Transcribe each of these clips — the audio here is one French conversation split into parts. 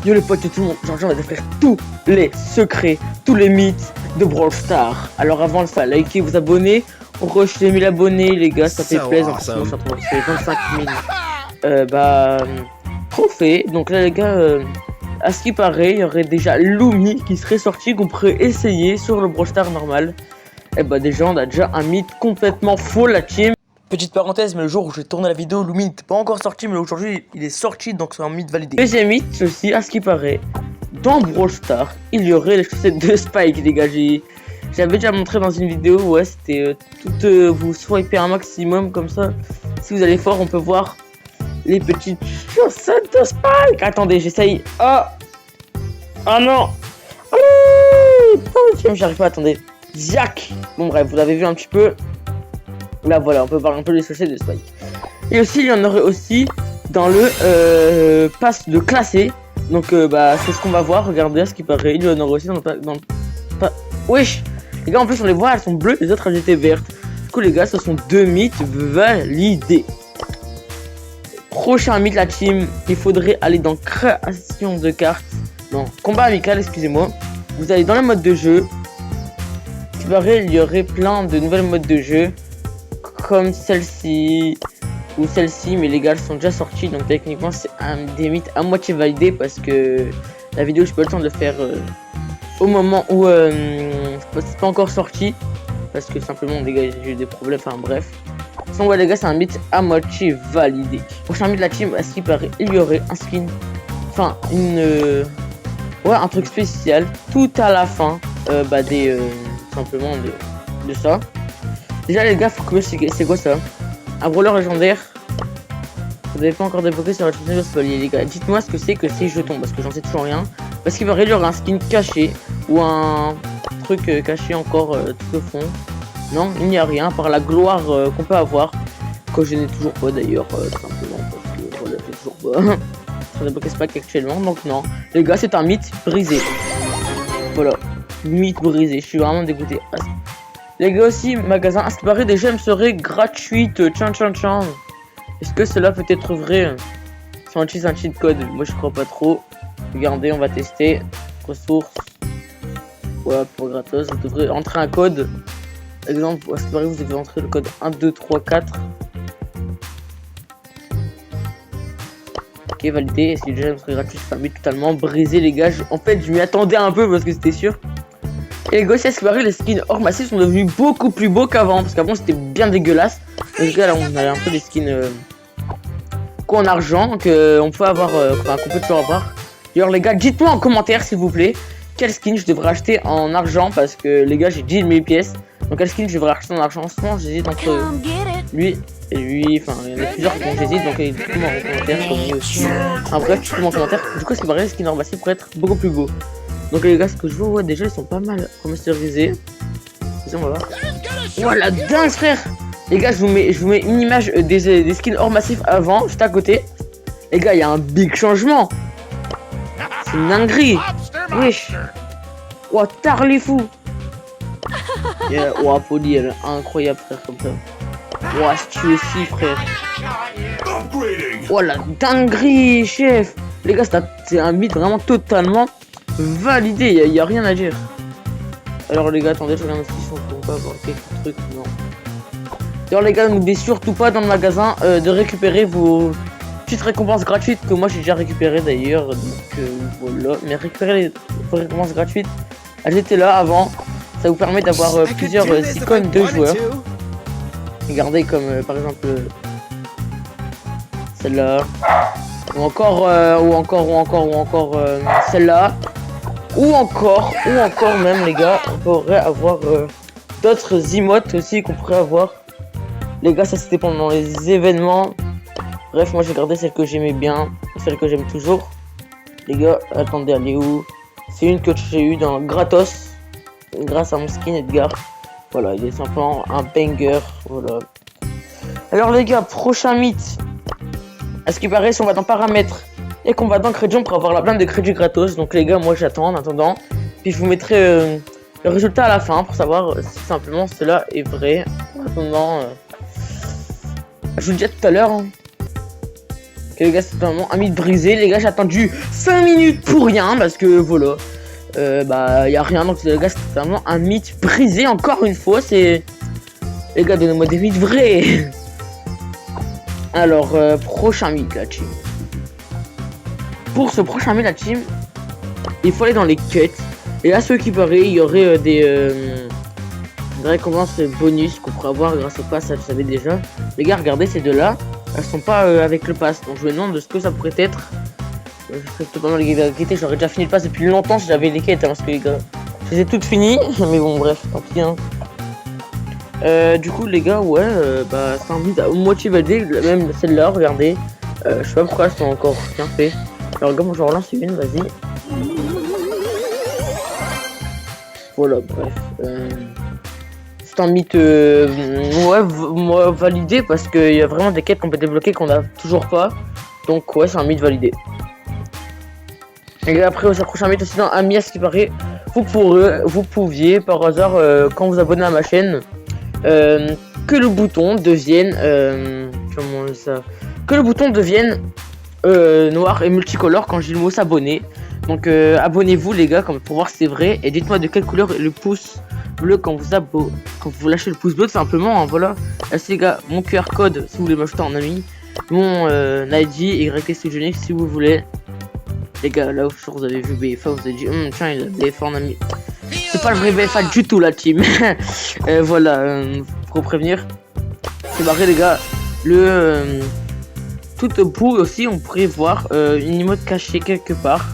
Yo les potes de tout le monde, aujourd'hui on va découvrir tous les secrets, tous les mythes de Brawl Stars. Alors avant ça, likez, vous abonnez, on rush les 1000 abonnés les gars, ça fait plaisir. Awesome. Je suis en train de faire 25 000 trophées. Donc là les gars, à ce qui paraît, il y aurait déjà Lumi qui serait sorti, qu'on pourrait essayer sur le Brawl Stars normal. Et bah déjà on a déjà un mythe complètement faux la team. Petite parenthèse, mais le jour où j'ai tourné la vidéo, Lumi n'était pas encore sorti, mais aujourd'hui il est sorti, donc c'est un mythe validé. Deuxième mythe aussi, à ce qui paraît, dans Brawl Stars, il y aurait les chaussettes de Spike, les gars. J'avais déjà montré dans une vidéo, ouais, c'était vous swipez un maximum comme ça. Si vous allez fort, on peut voir les petites chaussettes de Spike. Attendez, j'essaye. Oh non. J'arrive pas, attendez. Jack. Bon bref, vous l'avez vu un petit peu. Là voilà, on peut voir un peu les chaussettes de Spike. Et aussi, il y en aurait aussi dans le pass de classé. Donc c'est ce qu'on va voir. Regardez à ce qui paraît. Il y en aurait aussi dans le wesh. Les gars, en plus on les voit, elles sont bleues, les autres elles étaient vertes. Du coup les gars, ce sont deux mythes validés. Prochain mythe la team, il faudrait aller dans création de cartes. Non, combat amical, excusez-moi. Vous allez dans le mode de jeu. Il paraît, il y aurait plein de nouvelles modes de jeu. Comme celle-ci ou celle-ci, mais les gars, elles sont déjà sorties, donc techniquement c'est un des mythes à moitié validé parce que la vidéo j'ai pas le temps de le faire au moment où c'est pas encore sorti, parce que simplement les gars j'ai eu des problèmes, enfin bref. Sinon ouais les gars, c'est un mythe à moitié validé. Prochain mythe de la team, à ce qui paraît, il y aurait un skin, enfin un truc spécial tout à la fin simplement de ça. Déjà les gars, faut que c'est quoi ça? Un brawler légendaire. Vous n'avez pas encore débloqué sur la chaîne de Spalier les gars. Dites-moi ce que c'est que ces jetons, parce que j'en sais toujours rien. Parce qu'il va réduire un skin caché ou un truc caché encore tout au fond. Non, il n'y a rien par la gloire qu'on peut avoir, que je n'ai toujours pas d'ailleurs, simplement parce que voilà, j'ai toujours pas. Ça débloqué ce pack actuellement, donc non. Les gars, c'est un mythe brisé. Voilà, mythe brisé. Je suis vraiment dégoûté. Les gars aussi, magasin, à ce qui paraît, des gemmes seraient gratuites. Tchan. Est-ce que cela peut être vrai? Si on utilise un cheat code, moi je crois pas trop. Regardez, on va tester. Ressources. Voilà, pour gratos. Vous devrez entrer un code. Par exemple, à ce qui paraît, vous devez entrer le code 1, 2, 3, 4. Ok, validé. Et si les gemmes seraient gratuites, c'est un mythe totalement brisé, les gars. En fait, je m'y attendais un peu parce que c'était sûr. Et les gars, c'est ce qui paraît, les skins hors massif sont devenus beaucoup plus beaux qu'avant. Parce qu'avant c'était bien dégueulasse. Les gars, là on a un peu des skins en argent qu'on peut avoir, qu'on peut toujours avoir. D'ailleurs les gars, dites-moi en commentaire s'il vous plaît quel skin je devrais acheter en argent. Parce que les gars, j'ai 10 000 pièces. Donc quel skin je devrais acheter en argent? En ce moment j'hésite entre lui et lui. Enfin il y en a plusieurs dont j'hésite. Donc dites-moi en commentaire comme lui aussi. En bref, dites-moi en commentaire. Du coup ce qui paraît, les skins hors massif pourraient être beaucoup plus beaux. Donc les gars, ce que je vois, ouais, déjà ils sont pas mal remasterisés. On va voir. Voilà, dingue frère. Les gars, je vous mets une image des skins hors massif avant, juste à côté. Les gars, il y a un big changement. C'est une dinguerie. Wesh. Ouah, tard les fous. Ouah, folie, elle est incroyable frère comme ça. Ouah, si tu aussi frère. Ouah, la dinguerie, chef. Les gars, c'est un mythe vraiment totalement validé, y a rien à dire. Alors les gars, attendez, je regarde si on peut avoir quelques trucs. Non. D'ailleurs les gars, n'oubliez surtout pas dans le magasin de récupérer vos petites récompenses gratuites que moi j'ai déjà récupéré d'ailleurs. Donc voilà, mais récupérer les récompenses gratuites, elles étaient là avant. Ça vous permet d'avoir plusieurs icônes de joueurs. Regardez comme par exemple celle-là. Ou encore celle-là. Ou encore même les gars, on pourrait avoir d'autres emotes aussi qu'on pourrait avoir. Les gars, ça c'était pendant les événements. Bref, moi j'ai gardé celle que j'aimais bien, celle que j'aime toujours. Les gars, attendez, elle est où? C'est une que j'ai eu dans gratos, grâce à mon skin Edgar. Voilà, il est simplement un banger. Voilà. Alors les gars, prochain mythe. À ce qui paraît, si on va dans paramètres et qu'on va dans crédit pour avoir la blinde de crédit gratos. Donc les gars, moi j'attends en attendant. Puis je vous mettrai le résultat à la fin pour savoir si simplement cela est vrai. En attendant, je vous le dis à tout à l'heure. Ok, les gars, c'est vraiment un mythe brisé. Les gars, j'ai attendu 5 minutes pour rien parce que voilà. Bah, y a rien. Donc, les gars, c'est vraiment un mythe brisé. Encore une fois, c'est. Les gars, donnez-moi des mythes vrais. Alors, prochain mythe, la team. Pour ce prochain mythe, la team, il faut aller dans les quêtes. Et à ce qui paraît, il y aurait des récompenses bonus qu'on pourrait avoir grâce au pass, ça je savais déjà. Les gars, regardez ces deux-là. Elles sont pas avec le pass. Donc, je me demande de ce que ça pourrait être. Pendant les quêtes, j'aurais déjà fini le pass depuis longtemps si j'avais les quêtes. Hein, parce que les gars, je les ai toutes finies. Mais bon, bref, tant pis. Hein. Du coup, les gars, ouais, bah, c'est un mythe à moitié validé. Même celle-là, regardez. Je sais pas pourquoi elles sont encore bien fait. Alors, regarde, moi, je relance une, vas-y. Voilà, bref. C'est un mythe ouais, validé parce qu'il y a vraiment des quêtes qu'on peut débloquer qu'on a toujours pas. Donc, ouais, c'est un mythe validé. Et après, ça prochain mythe aussi dans Ami, à ce qui paraît, vous pouviez par hasard, quand vous abonnez à ma chaîne, que le bouton devienne comment ça, que le bouton devienne noir et multicolore quand j'ai le mot s'abonner. Donc abonnez-vous les gars, pour voir si c'est vrai, et dites-moi de quelle couleur est le pouce bleu quand vous lâchez le pouce bleu, tout simplement. Hein, voilà. Merci les gars, mon QR code si vous voulez m'ajouter en ami, mon ID YT si vous voulez. Les gars, là où vous avez vu BFA, vous avez dit tiens, il a BFA en ami. C'est pas le vrai BFA du tout la team. Voilà, pour prévenir. C'est barré les gars. Tout au bout aussi, on pourrait voir une emote cachée quelque part.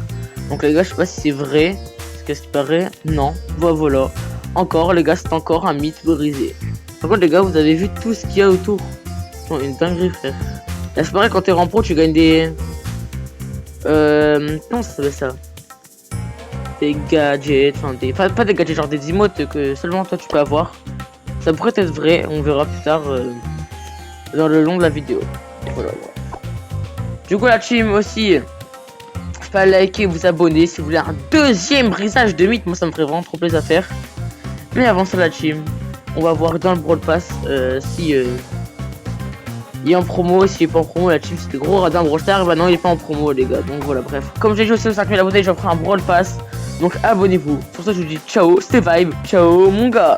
Donc les gars, je sais pas si c'est vrai. Qu'est-ce qui paraît? Non. Voilà. Encore les gars, c'est encore un mythe brisé. Par contre les gars, vous avez vu tout ce qu'il y a autour. Non, une dinguerie frère. Là c'est pareil, quand t'es en pro, tu gagnes des... comment ça s'appelle ça? Des gadgets, enfin pas des gadgets, genre des emotes que seulement toi tu peux avoir. Ça pourrait être vrai, on verra plus tard dans le long de la vidéo. Et voilà. Du coup la team aussi, pas liker, vous abonner si vous voulez un deuxième brisage de mythe, moi ça me ferait vraiment trop plaisir à faire. Mais avant ça la team, on va voir dans le Brawl Pass si il est en promo. S'il est pas en promo, la team c'était gros radin Brawl Stars. Bah non, il est pas en promo les gars, donc voilà, bref. Comme j'ai dit aussi aux 5000 abonnés, j'en ferai un Brawl Pass, donc abonnez-vous. Pour ça je vous dis ciao, c'était Vibe, ciao mon gars.